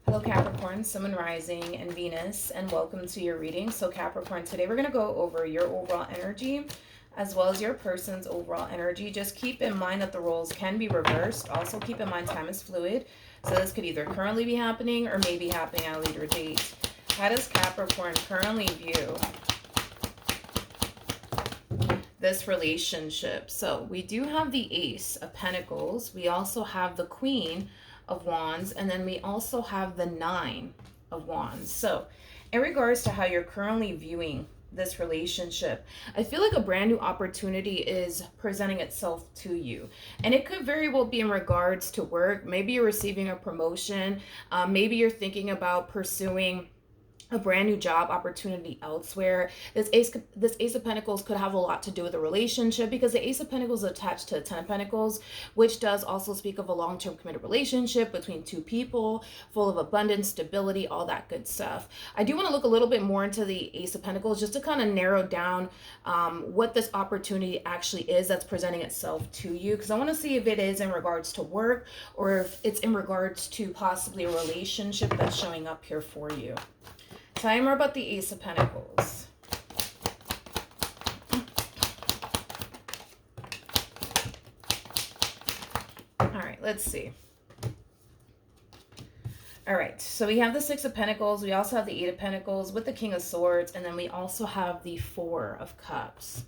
Hello Capricorn, Sun, Moon, Rising, and Venus, and welcome to your reading. So Capricorn, today we're going to go over your overall energy as well as your person's overall energy. Just keep in mind that the roles can be reversed. Also keep in mind time is fluid. So this could either currently be happening or maybe happening at a later date. How does Capricorn currently view this relationship? So we do have the Ace of Pentacles. We also have the Queen of Wands, and then we also have the Nine of Wands. So in regards to how you're currently viewing this relationship, I feel like a brand new opportunity is presenting itself to you, and it could very well be in regards to work. Maybe you're receiving a promotion. Maybe you're thinking about pursuing a brand new job opportunity elsewhere. This ace of Pentacles could have a lot to do with a relationship, because the Ace of Pentacles is attached to the Ten of Pentacles, which does also speak of a long-term committed relationship between two people, full of abundance, stability, all that good stuff. I do want to look a little bit more into the Ace of Pentacles just to kind of narrow down what this opportunity actually is that's presenting itself to you, because I want to see if it is in regards to work or if it's in regards to possibly a relationship that's showing up here for you. Tell me more about the Ace of Pentacles. All right, let's see. All right, so we have the Six of Pentacles. We also have the Eight of Pentacles with the King of Swords. And then we also have the Four of Cups.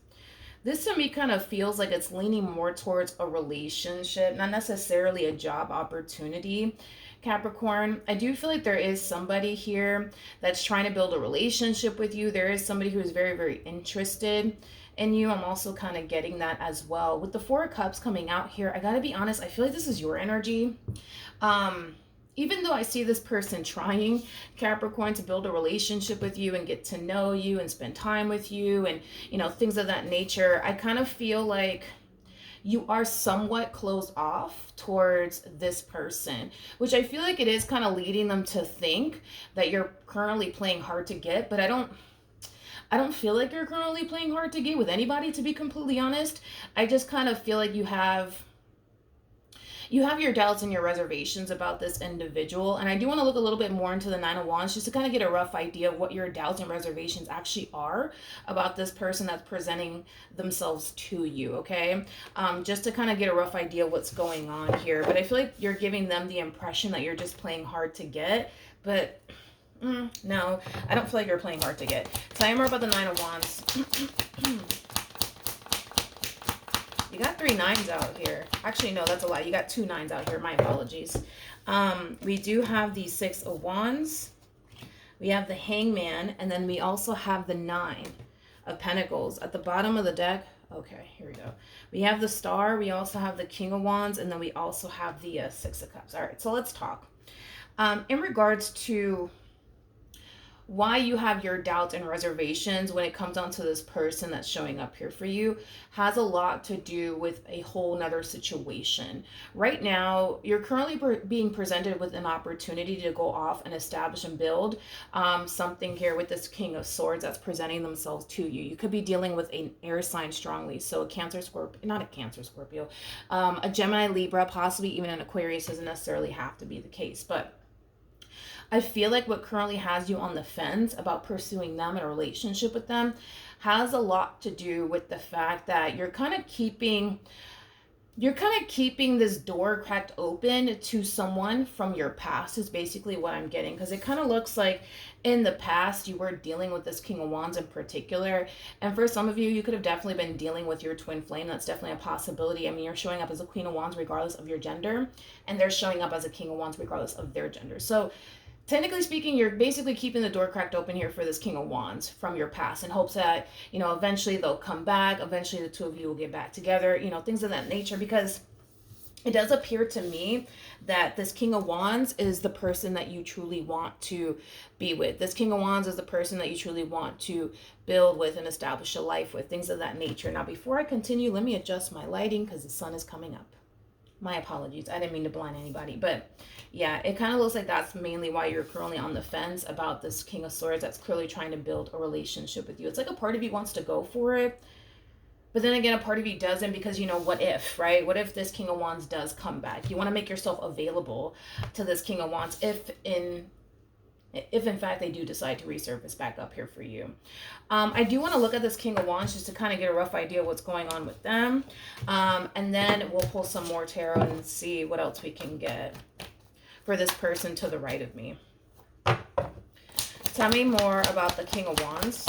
This to me kind of feels like it's leaning more towards a relationship, not necessarily a job opportunity. Capricorn, I do feel like there is somebody here that's trying to build a relationship with you. There is somebody who is very, very interested in you. I'm also kind of getting that as well. With the Four of Cups coming out here, I gotta be honest, I feel like this is your energy. Even though I see this person trying, Capricorn, to build a relationship with you and get to know you and spend time with you and, things of that nature, I kind of feel like you are somewhat closed off towards this person, which I feel like it is kind of leading them to think that you're currently playing hard to get, but I don't feel like you're currently playing hard to get with anybody, to be completely honest. I just kind of feel like you have your doubts and your reservations about this individual. And I do want to look a little bit more into the Nine of Wands just to kind of get a rough idea of what your doubts and reservations actually are about this person that's presenting themselves to you, okay? Just to kind of get a rough idea of what's going on here. But I feel like you're giving them the impression that you're just playing hard to get. But no, I don't feel like you're playing hard to get. Tell me more about the Nine of Wands. You got 3 nines out here. Actually, no, that's a lie. You got 2 nines out here. My apologies. We do have the Six of Wands. We have the Hangman. And then we also have the Nine of Pentacles. At the bottom of the deck, okay, here we go. We have the Star. We also have the King of Wands. And then we also have the Six of Cups. All right, so let's talk. In regards to why you have your doubts and reservations when it comes down to this person that's showing up here for you has a lot to do with a whole nother situation. Right now, you're currently being presented with an opportunity to go off and establish and build something here with this King of Swords that's presenting themselves to you. You could be dealing with an air sign strongly. So a Cancer, Scorpio, not a Cancer, Scorpio, a Gemini, Libra, possibly even an Aquarius. Doesn't necessarily have to be the case, but I feel like what currently has you on the fence about pursuing them and a relationship with them has a lot to do with the fact that you're kind of keeping this door cracked open to someone from your past, is basically what I'm getting, because it kind of looks like in the past you were dealing with this King of Wands in particular, and for some of you, you could have definitely been dealing with your twin flame. That's definitely a possibility. I mean, you're showing up as a Queen of Wands regardless of your gender, and they're showing up as a King of Wands regardless of their gender. So technically speaking, you're basically keeping the door cracked open here for this King of Wands from your past in hopes that, eventually they'll come back. Eventually the two of you will get back together, things of that nature, because it does appear to me that this King of Wands is the person that you truly want to be with. This King of Wands is the person that you truly want to build with and establish a life with, things of that nature. Now, before I continue, let me adjust my lighting because the sun is coming up. My apologies. I didn't mean to blind anybody. But yeah, it kind of looks like that's mainly why you're currently on the fence about this King of Swords that's clearly trying to build a relationship with you. It's like a part of you wants to go for it, But then again, a part of you doesn't, because, you know, what if, right? What if this King of Wands does come back? You want to make yourself available to this King of Wands if in fact they do decide to resurface back up here for you. I do want to look at this King of Wands just to kind of get a rough idea of what's going on with them. And then we'll pull some more tarot and see what else we can get for this person to the right of me. Tell me more about the King of Wands.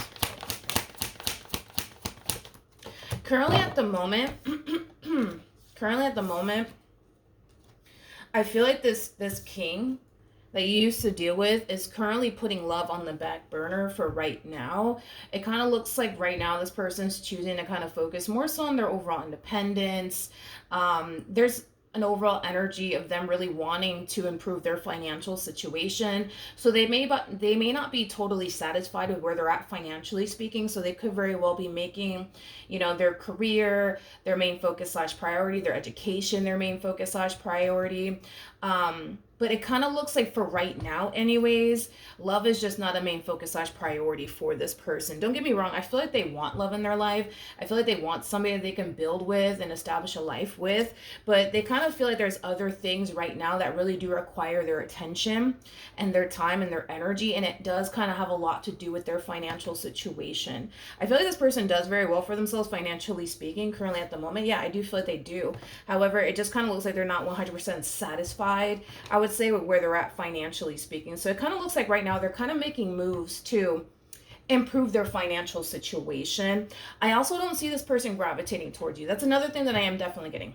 Currently at the moment, I feel like this king that you used to deal with is currently putting love on the back burner for right now. It kind of looks like right now this person's choosing to kind of focus more so on their overall independence. There's an overall energy of them really wanting to improve their financial situation. So they may not be totally satisfied with where they're at financially speaking. So they could very well be making, you know, their career their main focus / priority, their education their main focus / priority. But it kind of looks like for right now anyways, love is just not a main focus / priority for this person. Don't get me wrong. I feel like they want love in their life. I feel like they want somebody that they can build with and establish a life with. But they kind of feel like there's other things right now that really do require their attention and their time and their energy. And it does kind of have a lot to do with their financial situation. I feel like this person does very well for themselves financially speaking currently at the moment. Yeah, I do feel like they do. However, it just kind of looks like they're not 100% satisfied, I would say, with where they're at financially speaking. So it kind of looks like right now they're kind of making moves to improve their financial situation. I also don't see this person gravitating towards you. That's another thing that I am definitely getting,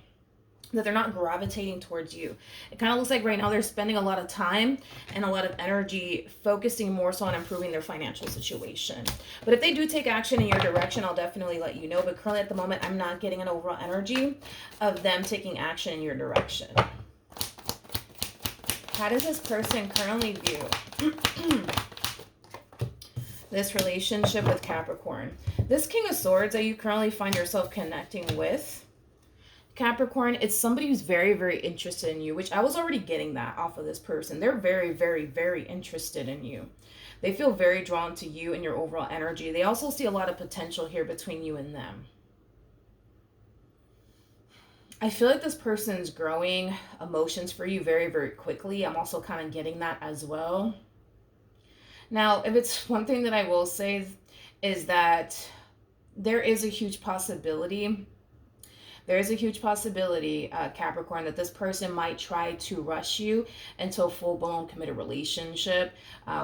that they're not gravitating towards you. It kind of looks like right now they're spending a lot of time and a lot of energy focusing more so on improving their financial situation. But if they do take action in your direction, I'll definitely let you know. But currently at the moment, I'm not getting an overall energy of them taking action in your direction. How does this person currently view this relationship with Capricorn? This King of Swords that you currently find yourself connecting with, Capricorn, it's somebody who's very, very interested in you, which I was already getting that off of this person. They're very, very, very interested in you. They feel very drawn to you and your overall energy. They also see a lot of potential here between you and them. I feel like this person's growing emotions for you very, very quickly. I'm also kind of getting that as well. Now, if it's one thing that I will say is that there is a huge possibility, Capricorn, that this person might try to rush you into a full-blown committed relationship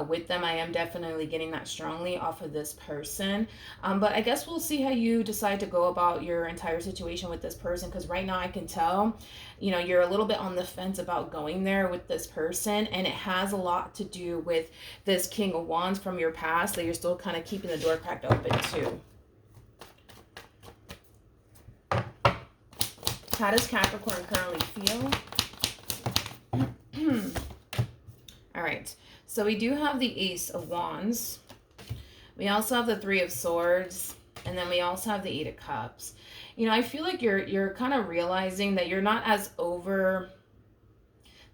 with them. I am definitely getting that strongly off of this person. But I guess we'll see how you decide to go about your entire situation with this person, because right now I can tell, you know, you're a little bit on the fence about going there with this person, and it has a lot to do with this King of Wands from your past that you're still kind of keeping the door cracked open to. How does Capricorn currently feel? All right. So we do have the Ace of Wands. We also have the Three of Swords. And then we also have the Eight of Cups. You know, I feel like you're kind of realizing that you're not as over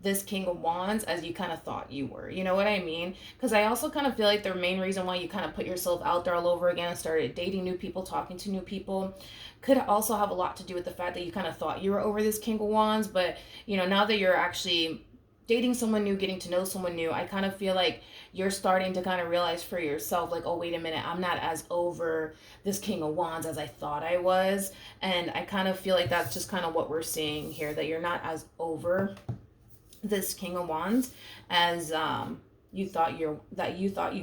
this King of Wands as you kind of thought you were. You know what I mean? Because I also kind of feel like the main reason why you kind of put yourself out there all over again and started dating new people, talking to new people, could also have a lot to do with the fact that you kind of thought you were over this King of Wands. But, you know, now that you're actually dating someone new, getting to know someone new, I kind of feel like you're starting to kind of realize for yourself, like, oh, wait a minute, I'm not as over this King of Wands as I thought I was. And I kind of feel like that's just kind of what we're seeing here, that you're not as over this King of Wands as you thought you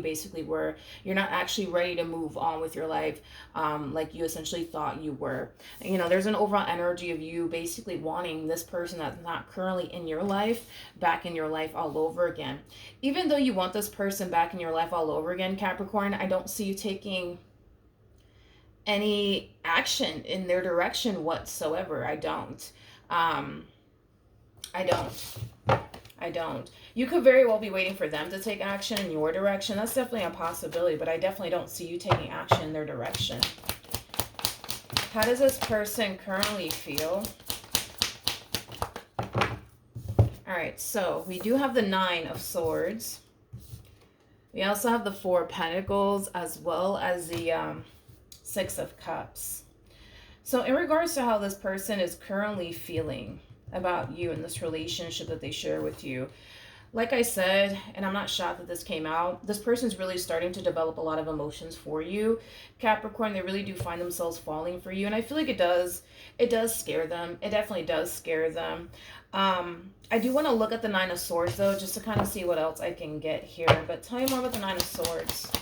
basically were. You're not actually ready to move on with your life like you essentially thought you were. You know, there's an overall energy of you basically wanting this person that's not currently in your life back in your life all over again. Even though you want this person back in your life all over again, Capricorn, I don't see you taking any action in their direction whatsoever. I don't. I don't. You could very well be waiting for them to take action in your direction. That's definitely a possibility, but I definitely don't see you taking action in their direction. How does this person currently feel? All right, so we do have the Nine of Swords. We also have the Four of Pentacles as well as the Six of Cups. So in regards to how this person is currently feeling about you and this relationship that they share with you, like I said, and I'm not shocked that this came out, this person's really starting to develop a lot of emotions for you, Capricorn. They really do find themselves falling for you, and I feel like it does scare them. It definitely does scare them. I do want to look at the Nine of Swords though, just to kind of see what else I can get here. But tell me more about the Nine of Swords.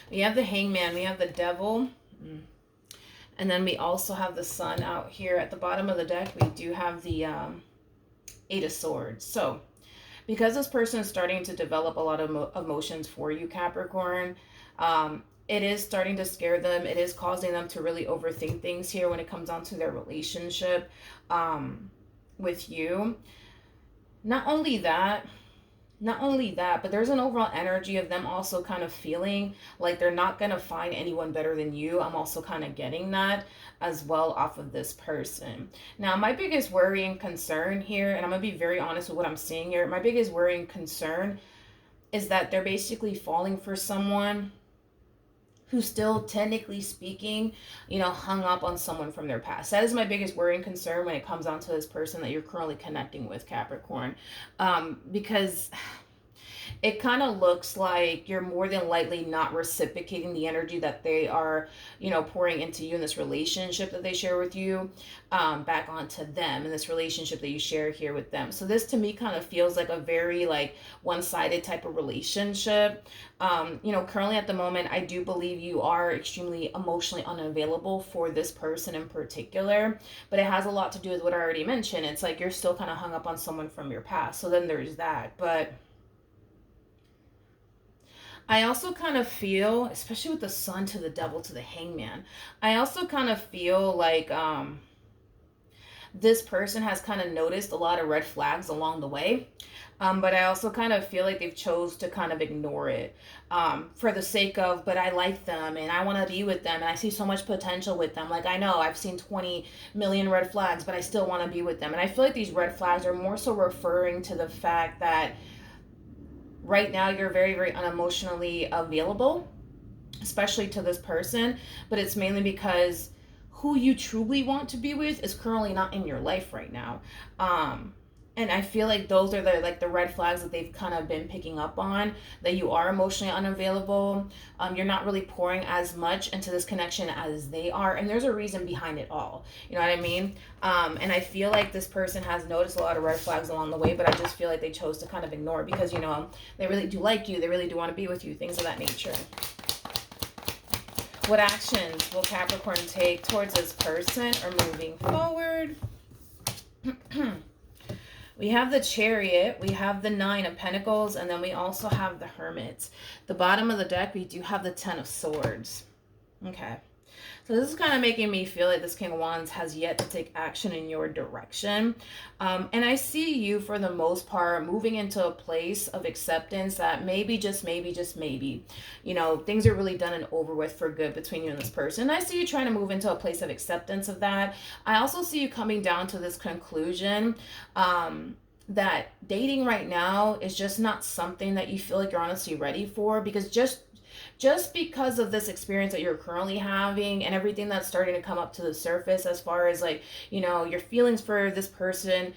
We have the Hangman, we have the Devil. And then we also have the Sun out here. At the bottom of the deck, we do have the Eight of Swords. So, because this person is starting to develop a lot of emotions for you, Capricorn, it is starting to scare them. It is causing them to really overthink things here when it comes down to their relationship with you. Not only that, but there's an overall energy of them also kind of feeling like they're not going to find anyone better than you. I'm also kind of getting that as well off of this person. Now, my biggest worry and concern here, and I'm going to be very honest with what I'm seeing here, my biggest worry and concern is that they're basically falling for someone who's still, technically speaking, hung up on someone from their past. That is my biggest worry and concern when it comes down to this person that you're currently connecting with, Capricorn. Because it kind of looks like you're more than likely not reciprocating the energy that they are, pouring into you in this relationship that they share with you, back onto them in this relationship that you share here with them. So this to me kind of feels like a very like one-sided type of relationship. Currently at the moment, I do believe you are extremely emotionally unavailable for this person in particular, but it has a lot to do with what I already mentioned. It's like you're still kind of hung up on someone from your past. So then there's that. But I also kind of feel, especially with the Sun to the Devil to the Hangman, I also kind of feel like this person has kind of noticed a lot of red flags along the way. But I also kind of feel like they've chose to kind of ignore it for the sake of, but I like them and I want to be with them and I see so much potential with them. Like, I know I've seen 20 million red flags, but I still want to be with them. And I feel like these red flags are more so referring to the fact that right now you're very, very unemotionally available, especially to this person, but it's mainly because who you truly want to be with is currently not in your life right now. And I feel like those are the red flags that they've kind of been picking up on, that you are emotionally unavailable. You're not really pouring as much into this connection as they are, and there's a reason behind it all. You know what I mean? And I feel like this person has noticed a lot of red flags along the way, but I just feel like they chose to kind of ignore it because they really do like you, they really do want to be with you, things of that nature. What actions will Capricorn take towards this person or moving forward? We have the Chariot, we have the Nine of Pentacles, and then we also have the Hermit. The bottom of the deck, we do have the Ten of Swords. Okay. So this is kind of making me feel like this King of Wands has yet to take action in your direction. And I see you, for the most part, moving into a place of acceptance that maybe, just maybe, things are really done and over with for good between you and this person. And I see you trying to move into a place of acceptance of that. I also see you coming down to this conclusion that dating right now is just not something that you feel like you're honestly ready for, because just because of this experience that you're currently having and everything that's starting to come up to the surface as far as your feelings for this person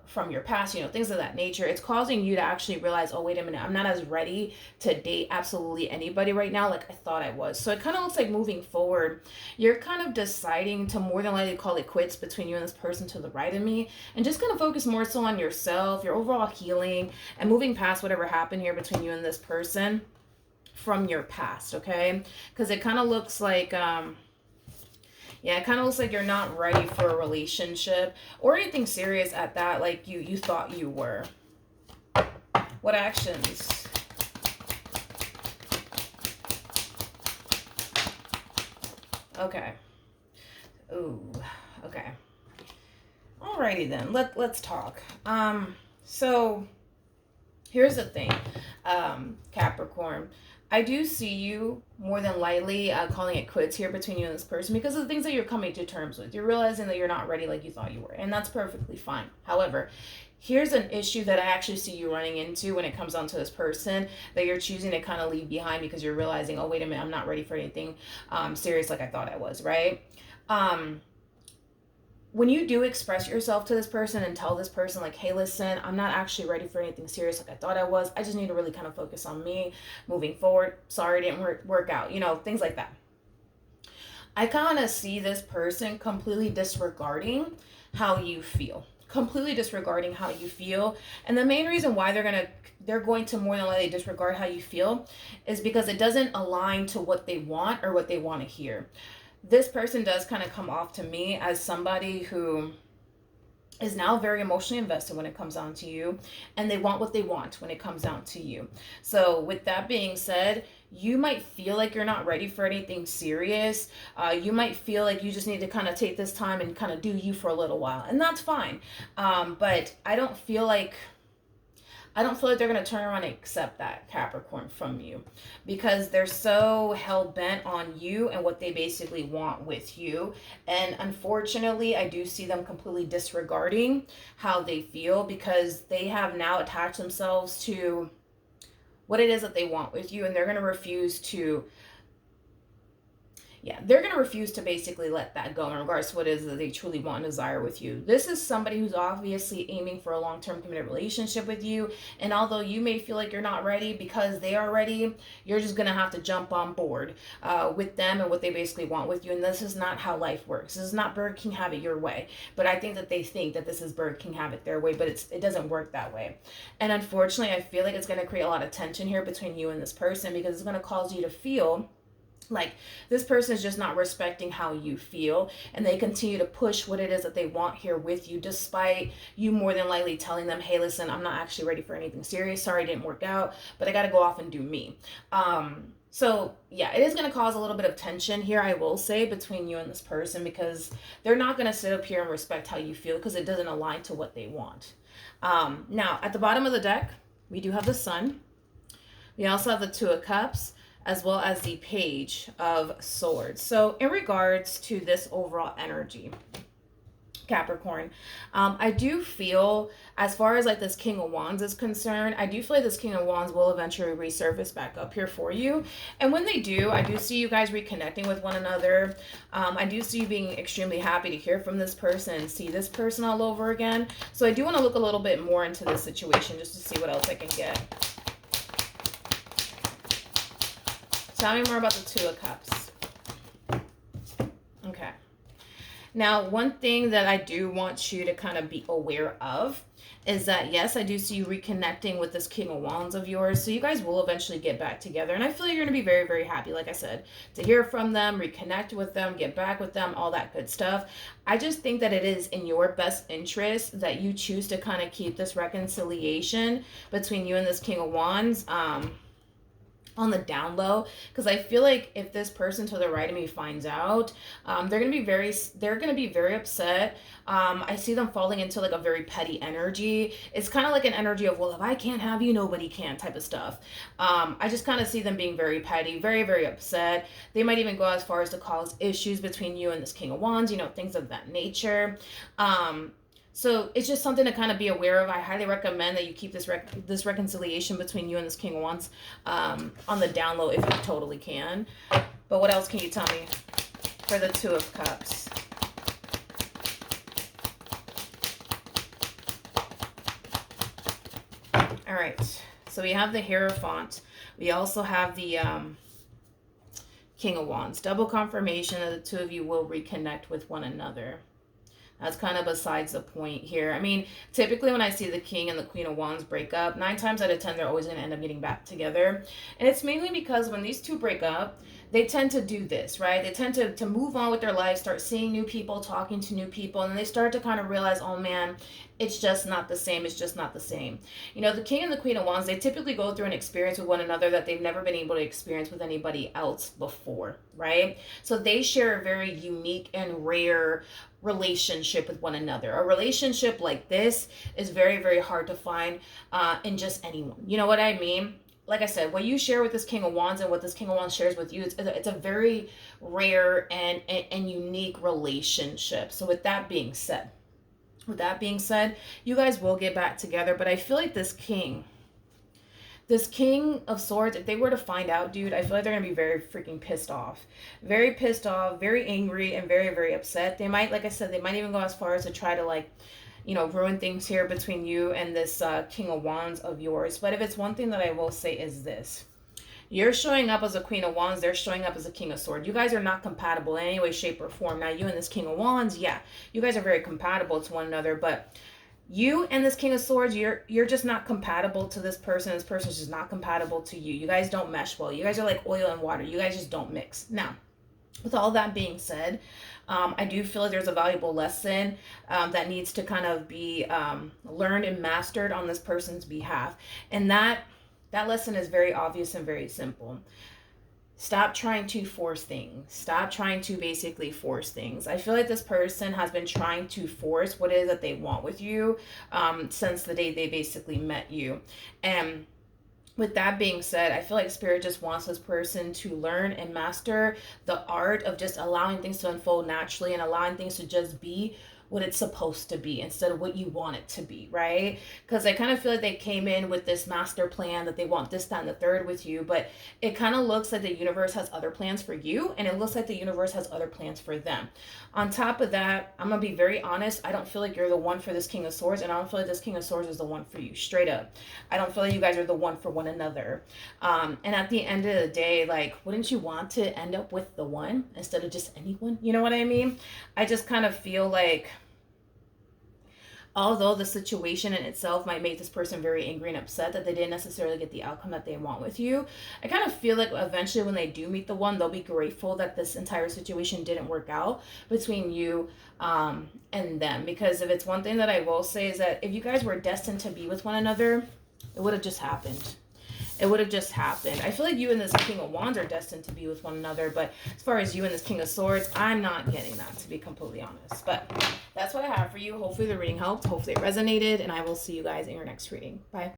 from your past, things of that nature, it's causing you to actually realize, oh, wait a minute, I'm not as ready to date absolutely anybody right now like I thought I was. So it kind of looks like moving forward, you're kind of deciding to more than likely call it quits between you and this person to the right of me, and just kind of focus more so on yourself, your overall healing, and moving past whatever happened here between you and this person from your past, okay? Because it kind of looks like it kind of looks like you're not ready for a relationship or anything serious at that, like you thought you were. What actions? Okay. Ooh, okay. Alrighty then, let's talk. So here's the thing, Capricorn. I do see you more than likely calling it quits here between you and this person because of the things that you're coming to terms with. You're realizing that you're not ready like you thought you were, and that's perfectly fine. However, here's an issue that I actually see you running into when it comes down to this person that you're choosing to kind of leave behind because you're realizing, oh, wait a minute, I'm not ready for anything serious like I thought I was, right? Um, when you do express yourself to this person and tell this person like, hey, listen, I'm not actually ready for anything serious like I thought I was. I just need to really kind of focus on me moving forward. Sorry, it didn't work out, things like that. I kind of see this person completely disregarding how you feel. Completely disregarding how you feel. And the main reason why they're going to more than likely disregard how you feel is because it doesn't align to what they want or what they want to hear. This person does kind of come off to me as somebody who is now very emotionally invested when it comes down to you, and they want what they want when it comes down to you. So with that being said, you might feel like you're not ready for anything serious. You might feel like you just need to kind of take this time and kind of do you for a little while, and that's fine. But I don't feel like they're going to turn around and accept that, Capricorn, from you, because they're so hell-bent on you and what they basically want with you. And unfortunately, I do see them completely disregarding how they feel because they have now attached themselves to what it is that they want with you, and they're going to refuse to basically let that go in regards to what it is that they truly want and desire with you. This is somebody who's obviously aiming for a long-term committed relationship with you. And although you may feel like you're not ready because they are ready, you're just going to have to jump on board with them and what they basically want with you. And this is not how life works. This is not Burger King have it your way. But I think that they think that this is Burger King have it their way, but it doesn't work that way. And unfortunately, I feel like it's going to create a lot of tension here between you and this person because it's going to cause you to feel like this person is just not respecting how you feel, and they continue to push what it is that they want here with you, despite you more than likely telling them, hey, listen, I'm not actually ready for anything serious. Sorry, it didn't work out, but I got to go off and do me. So yeah, it is going to cause a little bit of tension here, I will say, between you and this person, because they're not going to sit up here and respect how you feel because it doesn't align to what they want. Now, at the bottom of the deck, we do have the Sun. We also have the Two of Cups, as well as the Page of Swords. So in regards to this overall energy, Capricorn, I do feel, as far as like this King of Wands is concerned, I do feel like this King of Wands will eventually resurface back up here for you. And when they do, I do see you guys reconnecting with one another. I do see you being extremely happy to hear from this person and see this person all over again. So I do want to look a little bit more into this situation just to see what else I can get. Tell me more about the Two of Cups. Okay. Now, one thing that I do want you to kind of be aware of is that, yes, I do see you reconnecting with this King of Wands of yours. So you guys will eventually get back together. And I feel like you're going to be very, very happy, like I said, to hear from them, reconnect with them, get back with them, all that good stuff. I just think that it is in your best interest that you choose to kind of keep this reconciliation between you and this King of Wands on the down low, because I feel like if this person to the right of me finds out, they're gonna be very upset. I see them falling into like a very petty energy. It's kind of like an energy of, well, if I can't have you, nobody can type of stuff. I just kind of see them being very petty, very, very upset. They might even go as far as to cause issues between you and this King of Wands, things of that nature. So it's just something to kind of be aware of. I highly recommend that you keep this reconciliation between you and this King of Wands on the down low if you totally can. But what else can you tell me for the Two of Cups? All right. So we have the Hierophant. We also have the King of Wands. Double confirmation that the two of you will reconnect with one another. That's kind of besides the point here. I mean, typically when I see the King and the Queen of Wands break up, 9 times out of 10, they're always going to end up getting back together. And it's mainly because when these two break up, they tend to do this, right? They tend to move on with their life, start seeing new people, talking to new people, and then they start to kind of realize, oh man, it's just not the same. It's just not the same. The King and the Queen of Wands, they typically go through an experience with one another that they've never been able to experience with anybody else before, right? So they share a very unique and rare relationship with one another. A relationship like this is very, very hard to find in just anyone. You know what I mean? like I said, what you share with this King of Wands and what this King of Wands shares with you, it's a very rare and unique relationship. So with that being said, you guys will get back together. But I feel like this King of Swords, if they were to find out, dude, I feel like they're going to be very freaking pissed off. Very pissed off, very angry, and very, very upset. They might, like I said, they might even go as far as to try to, like, you know, ruin things here between you and this King of Wands of yours. But if it's one thing that I will say is this. You're showing up as a Queen of Wands. They're showing up as a King of Swords. You guys are not compatible in any way, shape, or form. Now, you and this King of Wands, yeah, you guys are very compatible to one another. But you and this King of Swords, you're just not compatible to this person. This person's just not compatible to you. You guys don't mesh well. You guys are like oil and water. You guys just don't mix. Now, with all that being said, I do feel like there's a valuable lesson that needs to kind of be learned and mastered on this person's behalf. And that lesson is very obvious and very simple. Stop trying to force things. Stop trying to basically force things. I feel like this person has been trying to force what it is that they want with you since the day they basically met you. And with that being said, I feel like Spirit just wants this person to learn and master the art of just allowing things to unfold naturally and allowing things to just be what it's supposed to be instead of what you want it to be, right? Because I kind of feel like they came in with this master plan that they want this, that, and the third with you, but it kind of looks like the universe has other plans for you, and it looks like the universe has other plans for them. On top of that, I'm going to be very honest, I don't feel like you're the one for this King of Swords, and I don't feel like this King of Swords is the one for you, straight up. I don't feel like you guys are the one for one another. And at the end of the day, like, wouldn't you want to end up with the one instead of just anyone? You know what I mean? I just kind of feel like, although the situation in itself might make this person very angry and upset that they didn't necessarily get the outcome that they want with you, I kind of feel like eventually when they do meet the one, they'll be grateful that this entire situation didn't work out between you and them. Because if it's one thing that I will say is that if you guys were destined to be with one another, it would have just happened. It would have just happened. I feel like you and this King of Wands are destined to be with one another. But as far as you and this King of Swords, I'm not getting that, to be completely honest. But that's what I have for you. Hopefully the reading helped. Hopefully it resonated. And I will see you guys in your next reading. Bye.